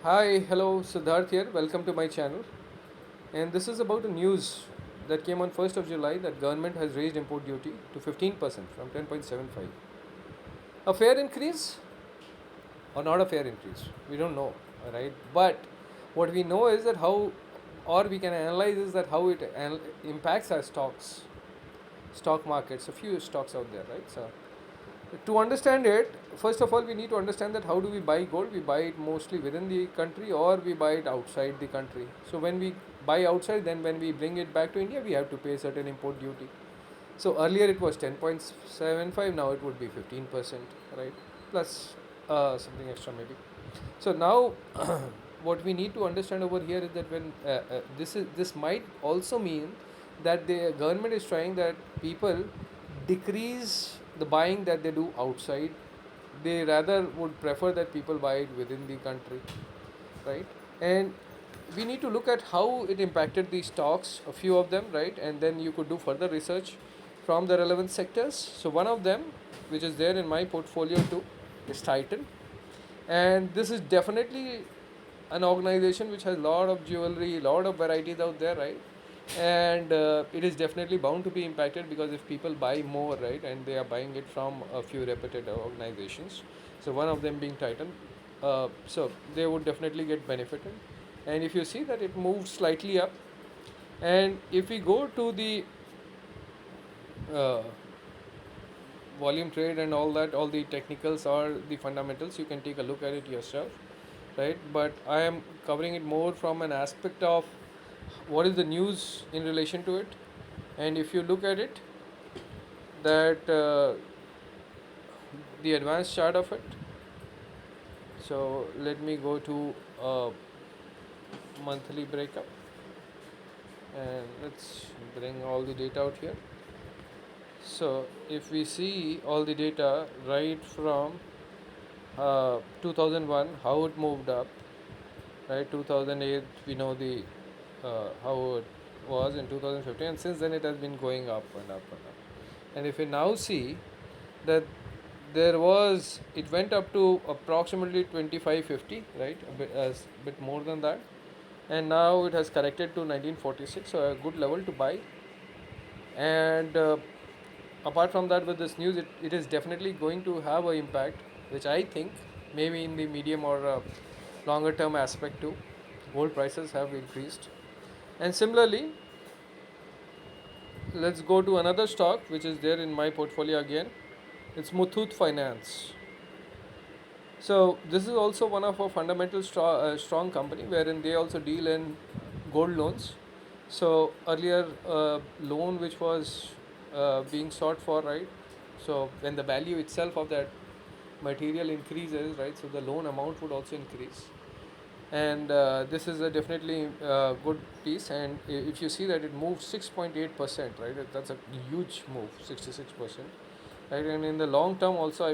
Hi, hello, Siddharth here. Welcome to my channel. And this is about a news that came on 1st of July that government has raised import duty to 15% from 10.75. A fair increase or not a fair increase? We don't know, right? But what we know is that how, or we can analyze is that how it impacts our stock markets, a few stocks out there, right? So to understand it, first of all, we need to understand that how do we buy gold? We buy it mostly within the country or we buy it outside the country. So when we buy outside, then when we bring it back to India, we have to pay certain import duty. So earlier it was 10.75, now it would be 15%, right? Plus something extra maybe. So now what we need to understand over here is that when this might also mean that the government is trying that people decrease the buying that they do outside. They rather would prefer that people buy it within the country, right? And we need to look at how it impacted the stocks, a few of them, right? And then you could do further research from the relevant sectors. So one of them, which is there in my portfolio too, is Titan. And this is definitely an organization which has a lot of jewelry, lot of varieties out there, right? And it is definitely bound to be impacted because if people buy more, right, and they are buying it from a few reputed organizations, so one of them being Titan, so they would definitely get benefited. And if you see that it moves slightly up, and if we go to the uh, volume trade and all that, all the technicals or the fundamentals, you can take a look at it yourself, right? But I am covering it more from an aspect of what is the news in relation to it. And if you look at it, that the advanced chart of it, so let me go to monthly breakup and let's bring all the data out here. So if we see all the data right from 2001, how it moved up, right? 2008, we know the how it was in 2015, and since then it has been going up and up and up. And if we now see that it went up to approximately 2550, right? A bit more than that, and now it has corrected to 1946, so a good level to buy. And apart from that, with this news, it is definitely going to have an impact, which I think maybe in the medium or longer term aspect too. Gold prices have increased. And similarly, let's go to another stock which is there in my portfolio again. It's Muthoot Finance. So this is also one of our fundamental strong company wherein they also deal in gold loans. So earlier loan which was being sought for, right? So when the value itself of that material increases, right? So the loan amount would also increase. And this is a definitely good piece. And if you see that it moves 6.8%, right? That's a huge move, 66%, right? And in the long term also, I believe